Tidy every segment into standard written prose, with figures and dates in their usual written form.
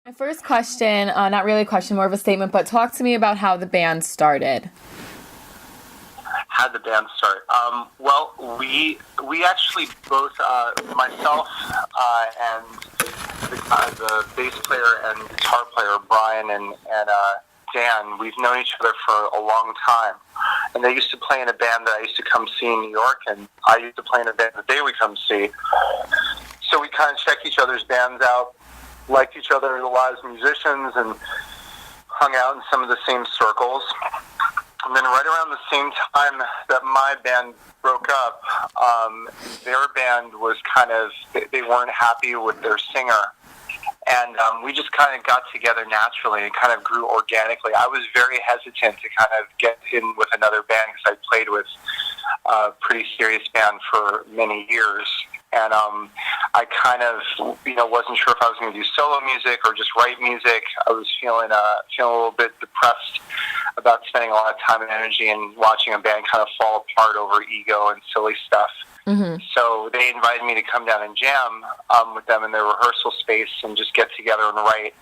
My first question, not really a question, more of a statement, but talk to me about how the band started. How did the band start? Well, we actually both, myself and the bass player and guitar player, Brian and Dan, we've known each other for a long time. And they used to play in a band that I used to come see in New York, and I used to play in a band that they would come see. So we kind of checked each other's bands out, liked each other as live musicians, and hung out in some of the same circles. And then right around the same time that my band broke up, their band was kind of, they weren't happy with their singer. And we just kind of got together naturally and kind of grew organically. I was very hesitant to kind of get in with another band because I played with a pretty serious band for many years. And I kind of, wasn't sure if I was going to do solo music or just write music. I was feeling a little bit depressed about spending a lot of time and energy and watching a band kind of fall apart over ego and silly stuff. Mm-hmm. So they invited me to come down and jam with them in their rehearsal space and just get together and write.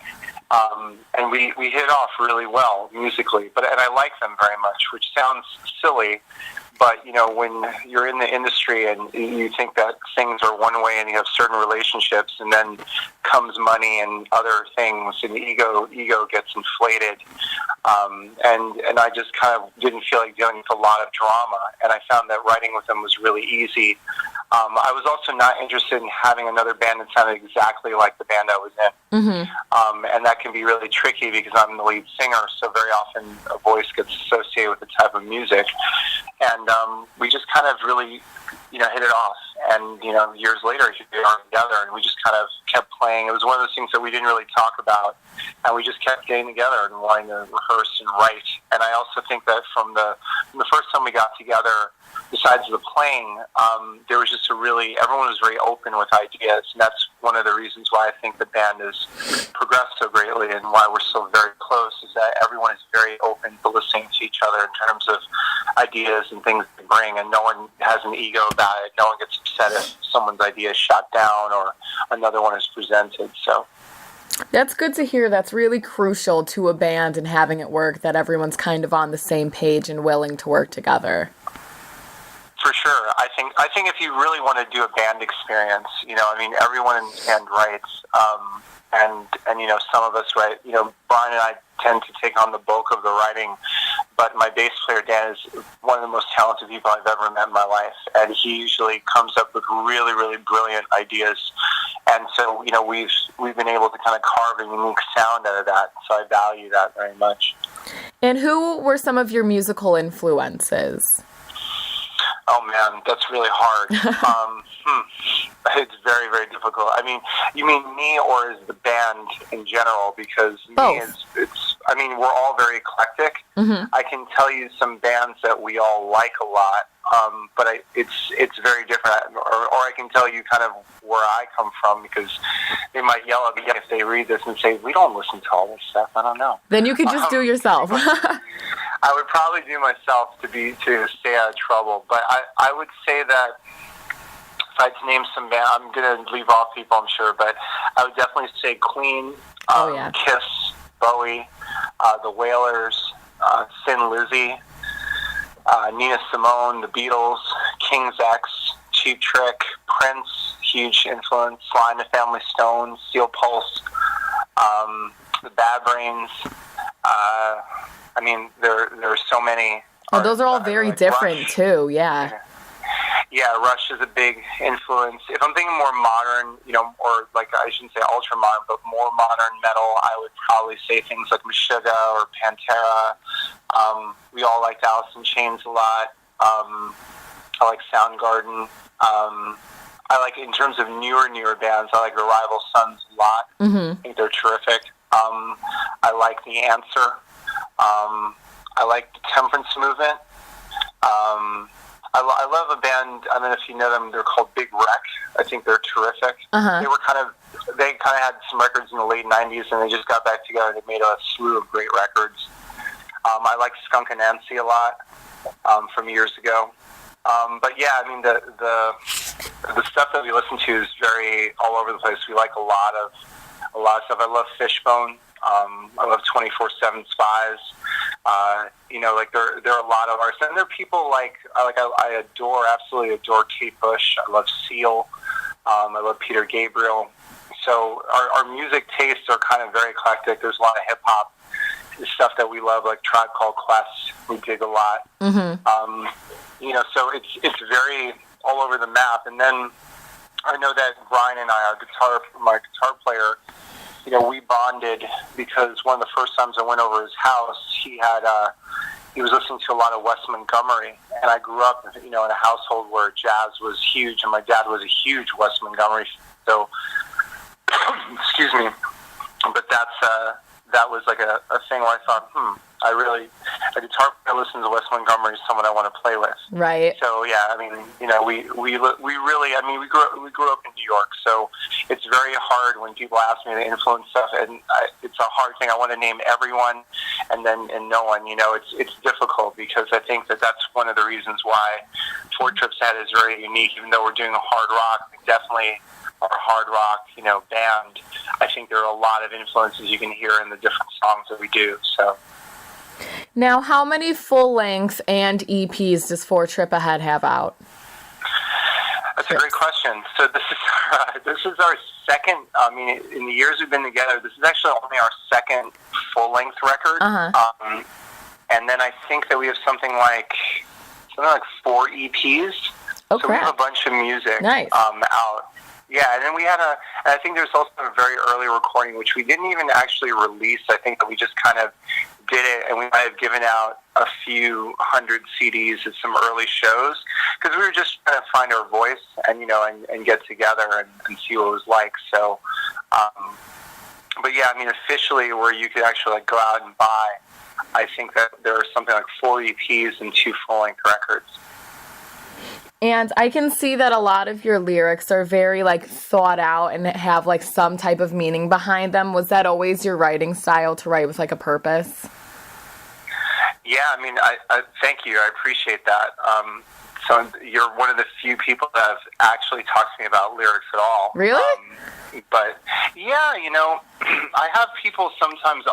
And we hit it off really well musically. And I like them very much, which sounds silly. But, when you're in the industry and you think that things are one way and you have certain relationships and then comes money and other things and ego gets inflated. And I just kind of didn't feel like dealing with a lot of drama. And I found that writing with them was really easy. I was also not interested in having another band that sounded exactly like the band I was in. Mm-hmm. And that can be really tricky because I'm the lead singer, so very often a voice gets associated with the type of music. And we just kind of really, hit it off. And, years later, we are together, and we just kind of kept playing. It was one of those things that we didn't really talk about, and we just kept getting together and wanting to rehearse and write. And I also think that from the first time we got together, besides the playing, there was just everyone was very open with ideas, and that's one of the reasons why I think the band has progressed so greatly and why we're so very close, is that everyone is very open to listening to each other in terms of ideas and things they bring, and no one has an ego about it. No one gets upset if someone's idea is shot down or another one is presented, so. That's good to hear. That's really crucial to a band and having it work, that everyone's kind of on the same page and willing to work together. For sure. I think if you really want to do a band experience, everyone in the band writes, and some of us write, Brian and I tend to take on the bulk of the writing, but my bass player, Dan, is one of the most talented people I've ever met in my life, and he usually comes up with really, really brilliant ideas, and so, we've been able to kind of carve a unique sound out of that, so I value that very much. And who were some of your musical influences? Oh, man, that's really hard. It's very, very difficult. You mean me or is the band in general? Because both. We're all very eclectic. Mm-hmm. I can tell you some bands that we all like a lot, but it's very different. Or I can tell you kind of where I come from, because they might yell at me if they read this and say, we don't listen to all this stuff. I don't know. Then you could just do yourself. I would probably do myself to stay out of trouble. But I would say that if I had to name some band, I'm going to leave off people, I'm sure, but I would definitely say Queen, Kiss, Bowie, the Wailers, Thin Lizzy, Nina Simone, the Beatles, King's X, Cheap Trick, Prince, huge influence, Sly and the Family Stone, Steel Pulse, the Bad Brains. There are so many. Oh, those are all very different, Rush. Too, yeah. Yeah, Rush is a big influence. If I'm thinking more modern, or I shouldn't say ultra modern, but more modern metal, I would probably say things like Meshuggah or Pantera. We all liked Alice in Chains a lot. I like Soundgarden. I like, in terms of newer bands, I like the Rival Sons a lot. Mm-hmm. I think they're terrific. I like The Answer. I like the Temperance Movement. I love a band, I don't know if you know them, they're called Big Wreck. I think they're terrific. Uh-huh. They kind of had some records in the late 90s, and they just got back together and they made a slew of great records. I like Skunk Anansie a lot from years ago. But yeah, the stuff that we listen to is very all over the place. We like a lot of a lot of stuff. I love Fishbone. I love 24/7 Spies. Like there are a lot of artists, and there are people I absolutely adore Kate Bush. I love Seal. I love Peter Gabriel. So our music tastes are kind of very eclectic. There's a lot of hip hop stuff that we love, like Tribe Called Quest. We dig a lot. So it's very all over the map. And then I know that Brian and I, my guitar player, we bonded because one of the first times I went over his house, he was listening to a lot of Wes Montgomery, and I grew up, in a household where jazz was huge, and my dad was a huge Wes Montgomery fan. So, excuse me, but that was like a thing where I thought, a guitar player listens to Wes Montgomery is someone I want to play with. Right. So yeah, we grew up in New York, so it's very hard when people ask me to influence stuff, and it's a hard thing. I want to name everyone, and no one. It's difficult because I think that's one of the reasons why Four Trips Ahead is very unique. Even though we're doing a hard rock, we definitely are a hard rock, band. I think there are a lot of influences you can hear in the different songs that we do. So. Now, how many full-length and EPs does Four Trip Ahead have out? That's a great question. So this is our second. In the years we've been together, this is actually only our second full-length record. And then I think that we have something like 4 EPs. Oh, so crap. we have a bunch of music Nice. Out. Yeah, and then we had and I think there's also a very early recording, which we didn't even actually release. I think that we just kind of did it, and we might have given out a few hundred CDs at some early shows, because we were just trying to find our voice and, and get together and see what it was like. So, but yeah, officially where you could actually go out and buy, I think that there are something like 4 EPs and 2 full-length records. And I can see that a lot of your lyrics are very, thought out and have, some type of meaning behind them. Was that always your writing style, to write with, a purpose? Yeah, I thank you. I appreciate that. So you're one of the few people that have actually talked to me about lyrics at all. Really? But, yeah, I have people sometimes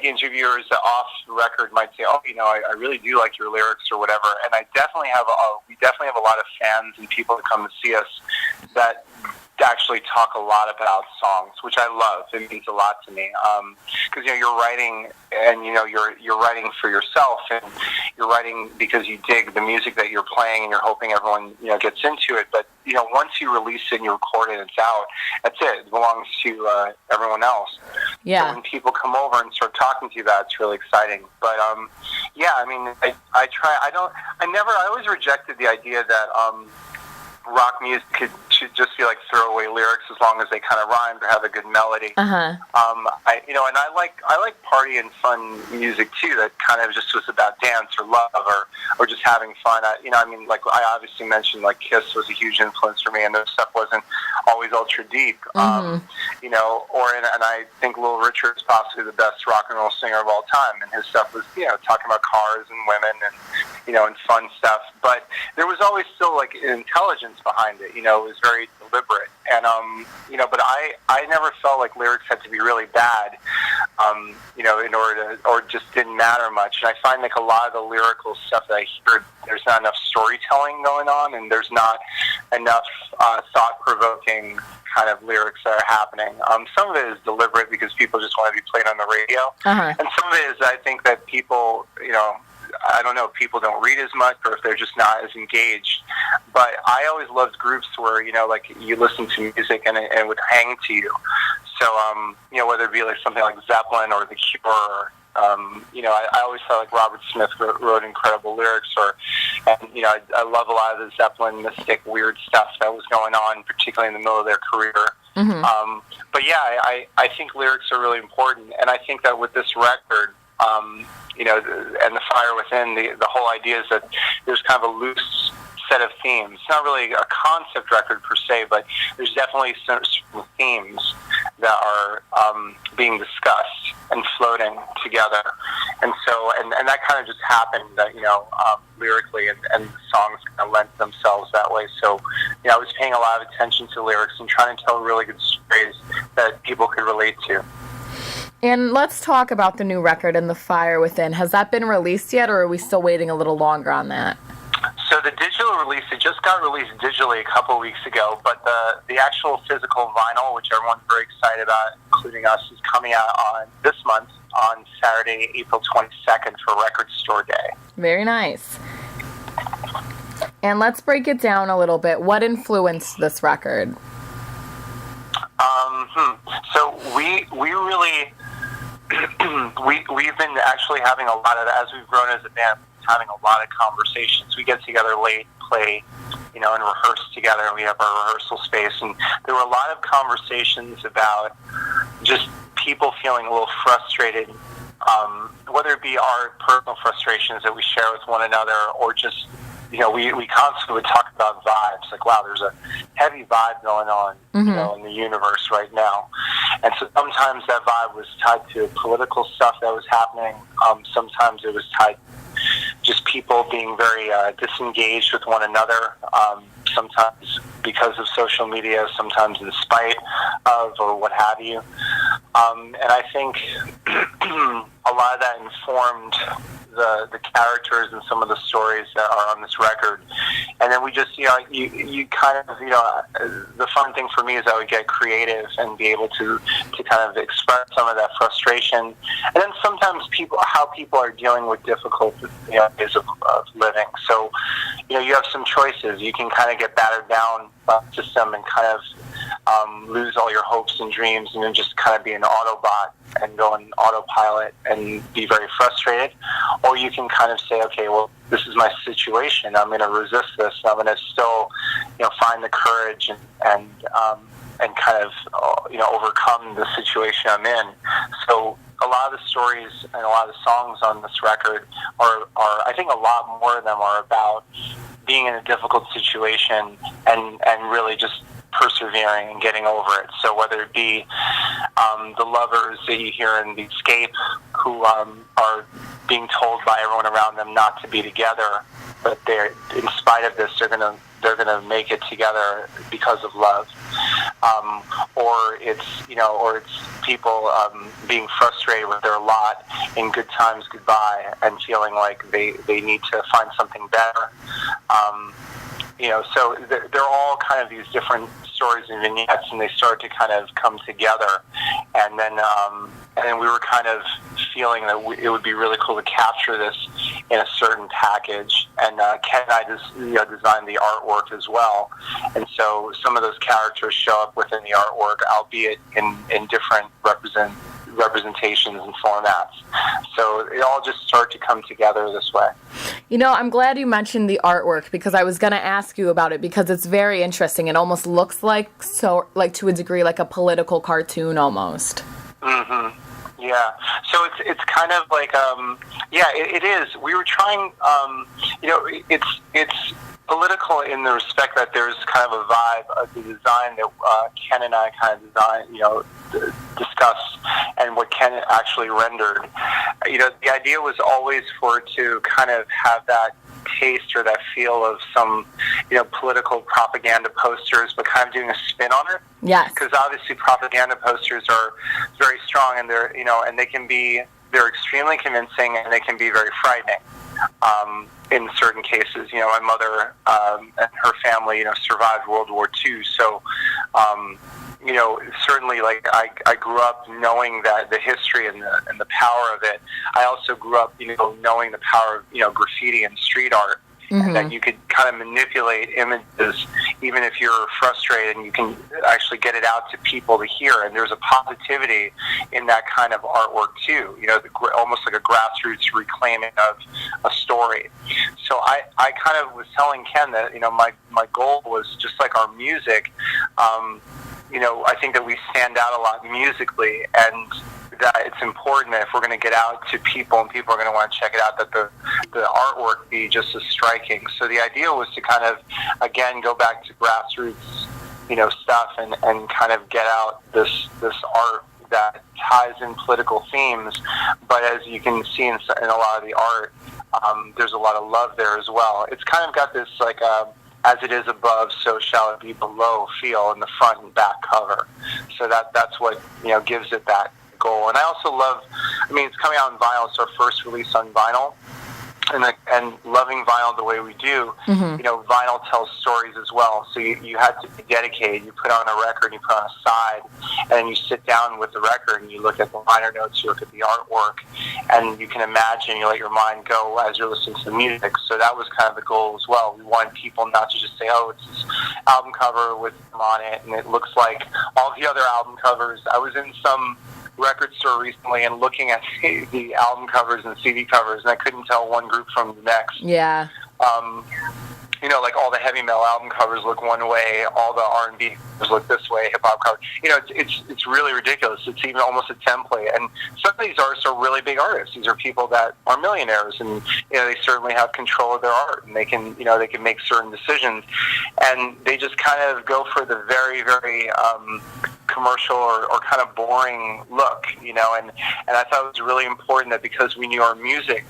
interviewers that off the record might say, I really do like your lyrics or whatever. And we definitely have a lot of fans and people that come to see us that actually talk a lot about songs, which I love. It means a lot to me. Because, you're writing and, you're writing for yourself, and you're writing because you dig the music that you're playing and you're hoping everyone, gets into it. But, once you release it and you record it and it's out, that's it. It belongs to everyone else. Yeah. So when people come over and start talking to you about it, it's really exciting. But, I always rejected the idea that, rock music should just be throwaway lyrics as long as they kind of rhyme or have a good melody. I like party and fun music too. That kind of just was about dance or love or just having fun. I obviously mentioned Kiss was a huge influence for me, and their stuff wasn't always ultra deep. And I think Little Richard is possibly the best rock and roll singer of all time, and his stuff was talking about cars and women and and fun stuff. But there was always still an intelligence behind it. It was very deliberate, and but I never felt like lyrics had to be really bad, in order to, or just didn't matter much. And I find a lot of the lyrical stuff that I hear, there's not enough storytelling going on, and there's not enough thought-provoking kind of lyrics that are happening. Some of it is deliberate because people just want to be played on the radio, and some of it is I think that people, I don't know, people don't read as much, or if they're just not as engaged. But I always loved groups where, you listen to music and it would hang to you. So, whether it be something like Zeppelin or The Cure, I always felt Robert Smith wrote incredible lyrics, I love a lot of the Zeppelin mystic weird stuff that was going on, particularly in the middle of their career. But yeah, I think lyrics are really important, and I think that with this record, and The Fire Within, the whole idea is that there's kind of a loose set of themes. It's not really a concept record per se, but there's definitely some themes that are being discussed and floating together. And so, and that kind of just happened, lyrically, and the songs kind of lent themselves that way. So, I was paying a lot of attention to lyrics and trying to tell really good stories that people could relate to. And let's talk about the new record, And the Fire Within. Has that been released yet, or are we still waiting a little longer on that? So the digital release, it just got released digitally a couple weeks ago, but the actual physical vinyl, which everyone's very excited about, including us, is coming out on this month on Saturday, April 22nd for Record Store Day. Very nice. And let's break it down a little bit. What influenced this record? So we really we've been actually having a lot of, as we've grown as a band, having a lot of conversations. We get together late, play, and rehearse together, and we have our rehearsal space. And there were a lot of conversations about just people feeling a little frustrated, whether it be our personal frustrations that we share with one another, or just, we constantly would talk about vibes. Like, wow, there's a heavy vibe going on, in the universe right now. And so sometimes that vibe was tied to political stuff that was happening. Sometimes it was tied just people being very disengaged with one another, sometimes because of social media, sometimes in spite of, or what have you. And I think a lot of that informed the characters and some of the stories that are on this record. And then we just, you kind of, the fun thing for me is I would get creative and be able to kind of express some of that frustration. And then sometimes how people are dealing with difficult ways of living. So, you have some choices. You can kind of get battered down by the system and kind of lose all your hopes and dreams, and then just kind of be an Autobot and go on autopilot and be very frustrated. Or you can kind of say, okay, well, this is my situation. I'm going to resist this. I'm going to still, find the courage and kind of, overcome the situation I'm in. So a lot of the stories and a lot of the songs on this record are I think a lot more of them are about being in a difficult situation and really just persevering and getting over it. So whether it be the lovers that you hear in The Escape, who are being told by everyone around them not to be together, but they're, in spite of this, they're gonna make it together because of love. Or it's people being frustrated with their lot in Good Times Goodbye and feeling like they need to find something better. So they're all kind of these different stories and vignettes, and they start to kind of come together. And then we were kind of feeling that it would be really cool to capture this in a certain package. And Ken and I designed the artwork as well. And so some of those characters show up within the artwork, albeit in different representations and formats. So it all just started to come together this way. I'm glad you mentioned the artwork, because I was going to ask you about it, because it's very interesting. It almost looks like to a degree, like a political cartoon almost. Mm-hmm. Yeah. So it's kind of like, it is. We were trying, it's political in the respect that there's kind of a vibe of the design that Ken and I kind of discussed, and what Ken actually rendered. The idea was always for it to kind of have that taste or that feel of some, political propaganda posters, but kind of doing a spin on it. Yes. Because obviously propaganda posters are very strong, and they're extremely convincing, and they can be very frightening. In certain cases, my mother and her family, survived World War II, so certainly, like I grew up knowing that the history and the power of it. I also grew up, knowing the power of graffiti and street art, and that you could kind of manipulate images, even if you're frustrated, and you can actually get it out to people to hear. And there's a positivity in that kind of artwork too. Almost like a grassroots reclaiming of a story. So I kind of was telling Ken that my goal was just like our music. I think that we stand out a lot musically, and that it's important that if we're going to get out to people and people are going to want to check it out, that the artwork be just as striking. So the idea was to kind of, again, go back to grassroots, stuff and kind of get out this art that ties in political themes. But as you can see in a lot of the art, there's a lot of love there as well. It's kind of got this like as it is above, so shall it be below feel in the front and back cover. So that's what, gives it that goal. And I also love, it's coming out in vinyl. It's our first release on vinyl. And loving vinyl the way we do, vinyl tells stories as well. So you had to be dedicated. You put on a record, you put on a side, and then you sit down with the record and you look at the liner notes, you look at the artwork, and you can imagine, you let your mind go as you're listening to the music. So that was kind of the goal as well. We wanted people not to just say, oh, it's this album cover with them on it, and it looks like all the other album covers. I was in some record store recently and looking at the album covers and CD covers, and I couldn't tell one group from the next. Yeah. Like all the heavy metal album covers look one way, all the R&B covers look this way, hip hop covers. It's really ridiculous. It's even almost a template. And some of these artists are really big artists. These are people that are millionaires, and they certainly have control of their art, and they can make certain decisions, and they just kind of go for the very, very commercial or kind of boring look, and I thought it was really important that because we knew our music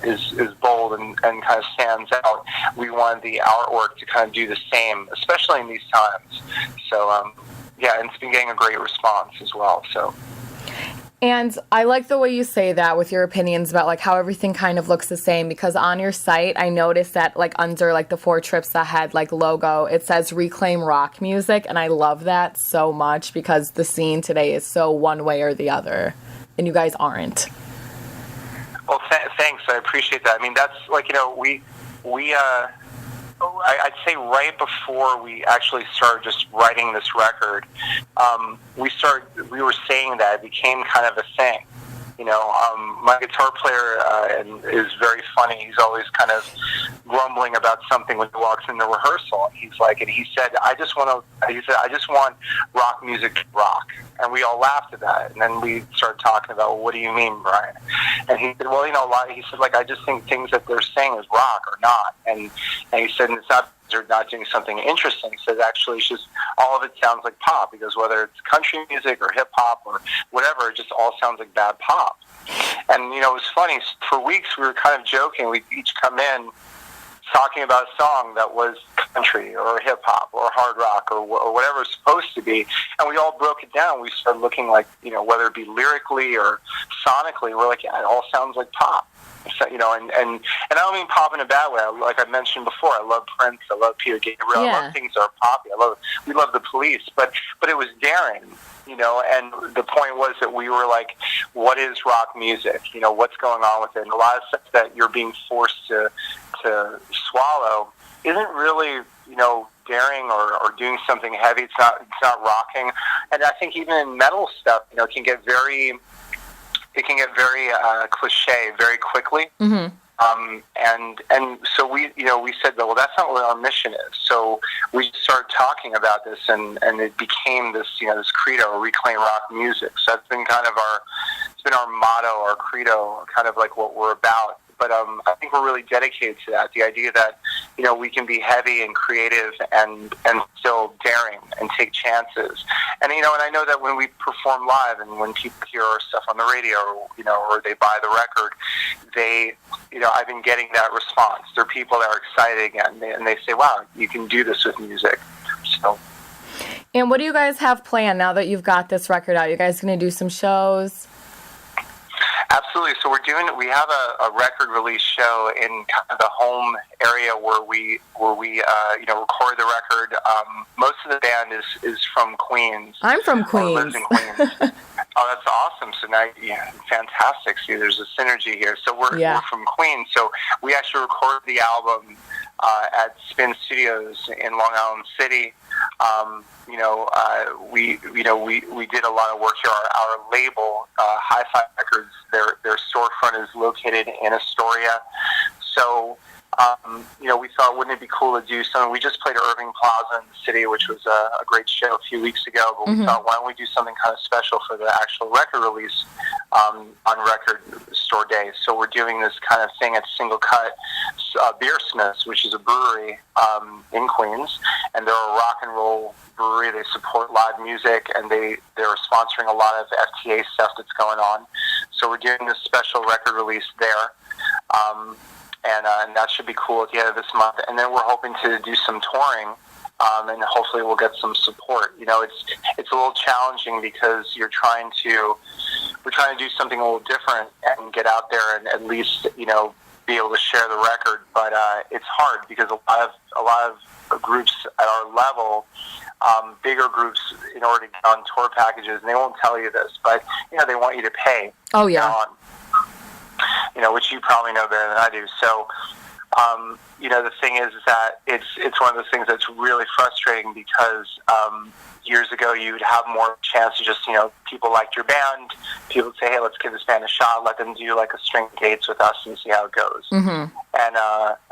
is bold and kind of stands out, we wanted the artwork to kind of do the same, especially in these times. So and it's been getting a great response as well. So. And I like the way you say that with your opinions about like how everything kind of looks the same, because on your site I noticed that like under like the 4 Trips Ahead like logo, it says Reclaim Rock Music, and I love that so much because the scene today is so one way or the other, and you guys aren't. Well, thanks. I appreciate that. That's like, I'd say right before we actually started just writing this record, we were saying that it became kind of a thing. My guitar player is very funny. He's always kind of grumbling about something when he walks into rehearsal. And he said, I just want rock music to rock. And we all laughed at that. And then we started talking about, well, what do you mean, Brian? And he said, well, he said, like, I just think things that they're saying is rock or not. And he said, and it's not, they're not doing something interesting. He said, actually, it's just all of it sounds like pop, because whether it's country music or hip hop or whatever, it just all sounds like bad pop. And, it was funny. For weeks, we were kind of joking. We'd each come in talking about a song that was country or hip hop or hard rock or whatever it's supposed to be, and we all broke it down. We started looking like, whether it be lyrically or sonically, we're like, yeah, it all sounds like pop. So, and I don't mean pop in a bad way. Like I mentioned before, I love Prince, I love Peter Gabriel, I love things that are poppy. We love the Police, but it was daring. And the point was that we were like, what is rock music? What's going on with it? And a lot of stuff that you're being forced to swallow isn't really, daring or doing something heavy. It's not rocking. And I think even in metal stuff, it can get very cliche very quickly. Mm-hmm. And so we said that, well, that's not what our mission is. So we started talking about this, and it became this, this credo, Reclaim Rock Music. So that's been kind of our motto, our credo, kind of like what we're about. But I think we're really dedicated to that. The idea that, we can be heavy and creative and still daring and take chances. And, and I know that when we perform live and when people hear our stuff on the radio, or they buy the record, I've been getting that response. There are people that are excited again, and they say, wow, you can do this with music. So. And what do you guys have planned now that you've got this record out? You guys going to do some shows? Absolutely. So we have a record release show in kind of the home area where we record the record. Most of the band is from Queens. I'm from Queens. Lives in Queens. Oh, that's awesome. So now, fantastic. See, there's a synergy here. So we're from Queens. So we actually recorded the album at Spin Studios in Long Island City. We did a lot of work here. Our label, Hi-Fi Records, their storefront is located in Astoria. So, we thought, wouldn't it be cool to do something? We just played at Irving Plaza in the city, which was a great show a few weeks ago. But we thought, why don't we do something kind of special for the actual record release on Record Store Day? So we're doing this kind of thing at Single Cut Beersmiths, which is a brewery in Queens, and they're a rock and roll brewery. They support live music, and they're sponsoring a lot of FTA stuff that's going on. So we're doing this special record release there. and that should be cool at the end of this month. And then we're hoping to do some touring, and hopefully we'll get some support. You know, it's a little challenging because we're trying to do something a little different and get out there and at least, you know, be able to share the record. But it's hard because a lot of groups at our level, bigger groups, in order to get on tour packages, and they won't tell you this, but you know, they want you to pay. Oh yeah. You know, which you probably know better than I do. So, you know, the thing is that it's one of those things that's really frustrating because years ago you'd have more chance to just, you know, people liked your band, people would say, hey, let's give this band a shot, let them do like a string of dates with us and see how it goes. Mm-hmm.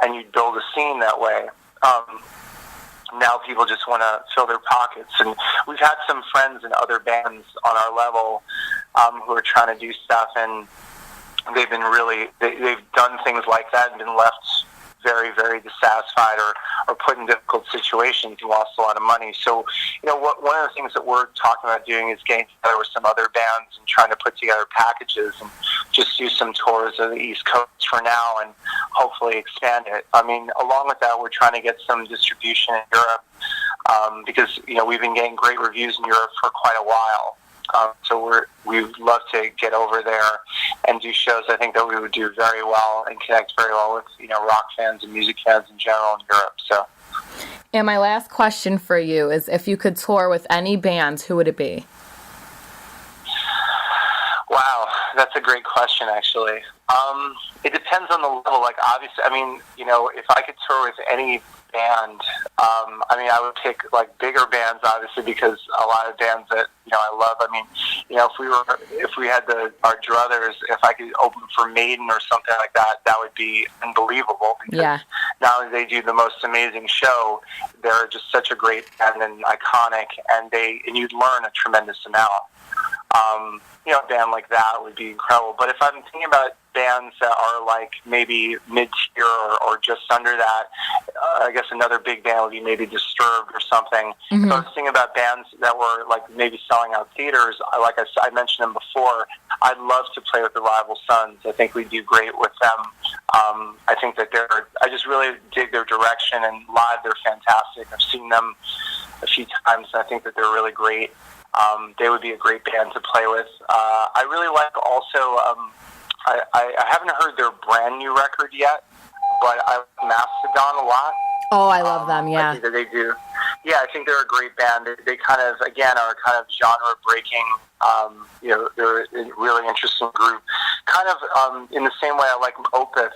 And you'd build a scene that way. Now people just want to fill their pockets, and we've had some friends in other bands on our level who are trying to do stuff, and they've been they've done things like that and been left very, very dissatisfied or put in difficult situations and lost a lot of money. So, you know, one of the things that we're talking about doing is getting together with some other bands and trying to put together packages and just do some tours of the East Coast for now and hopefully expand it. I mean, along with that, we're trying to get some distribution in Europe because, you know, we've been getting great reviews in Europe for quite a while. So we'd love to get over there and do shows. I think that we would do very well and connect very well with, you know, rock fans and music fans in general in Europe. So. And my last question for you is, if you could tour with any band, who would it be? Wow, that's a great question, actually. It depends on the level. Like, obviously, I mean, you know, if I could tour with any band, I mean, I would pick like bigger bands, obviously, because a lot of bands that, you know, I love. I mean, you know, if we had our druthers, if I could open for Maiden or something like that, that would be unbelievable. Because not only they do the most amazing show, they're just such a great band and iconic, and you'd learn a tremendous amount. You know, a band like that would be incredible. But if I'm thinking about bands that are like maybe mid-tier or just under that, I guess another big band would be maybe Disturbed or something. Mm-hmm. So I was thinking about bands that were like maybe selling out theaters. Like I mentioned them before, I'd love to play with the Rival Sons. I think we'd do great with them. I think that I just really dig their direction, and live they're fantastic. I've seen them a few times, and I think that they're really great. They would be a great band to play with. I really like also, I haven't heard their brand new record yet, but I like Mastodon a lot. Oh, I love them, yeah. I think that they do. Yeah, I think they're a great band. They kind of, again, are kind of genre-breaking. You know, they're a really interesting group. Kind of in the same way I like Opeth,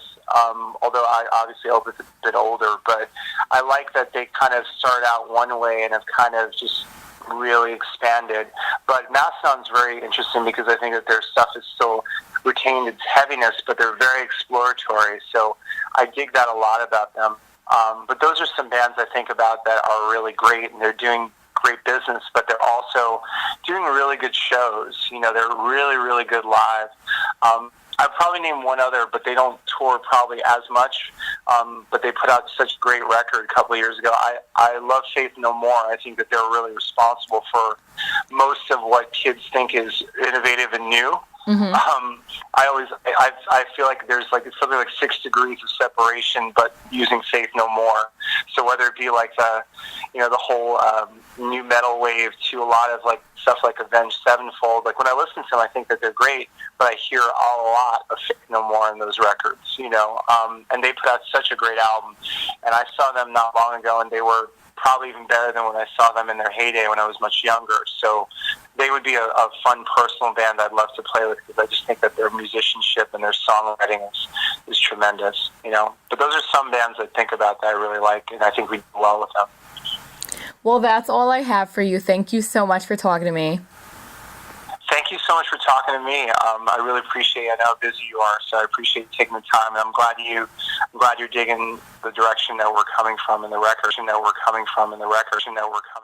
although obviously Opeth is a bit older, but I like that they kind of started out one way and have kind of just really expanded. But Mastodon's very interesting because I think that their stuff is still retained its heaviness, but they're very exploratory. So I dig that a lot about them. But those are some bands I think about that are really great, and they're doing great business, but they're also doing really good shows. You know, they're really, really good live. I'd probably name one other, but they don't tour probably as much. But they put out such a great record a couple of years ago. I love Faith No More. I think that they're really responsible for most of what kids think is innovative and new. Mm-hmm. I feel like there's like something like 6 degrees of separation, but using Faith No More. So whether it be like the whole new metal wave to a lot of like stuff like Avenged Sevenfold, like when I listen to them, I think that they're great, but I hear a lot of Faith No More in those records, you know. And they put out such a great album, and I saw them not long ago, and they were probably even better than when I saw them in their heyday when I was much younger. So they would be a fun personal band I'd love to play with, because I just think that their musicianship and their songwriting is tremendous, you know. But those are some bands I think about that I really like, and I think we do well with them. Well, that's all I have for you. Thank you so much for talking to me. Thank you so much for talking to me. I really appreciate it. I know how busy you are, so I appreciate you taking the time. And I'm glad you're digging the direction that we're coming from in the record.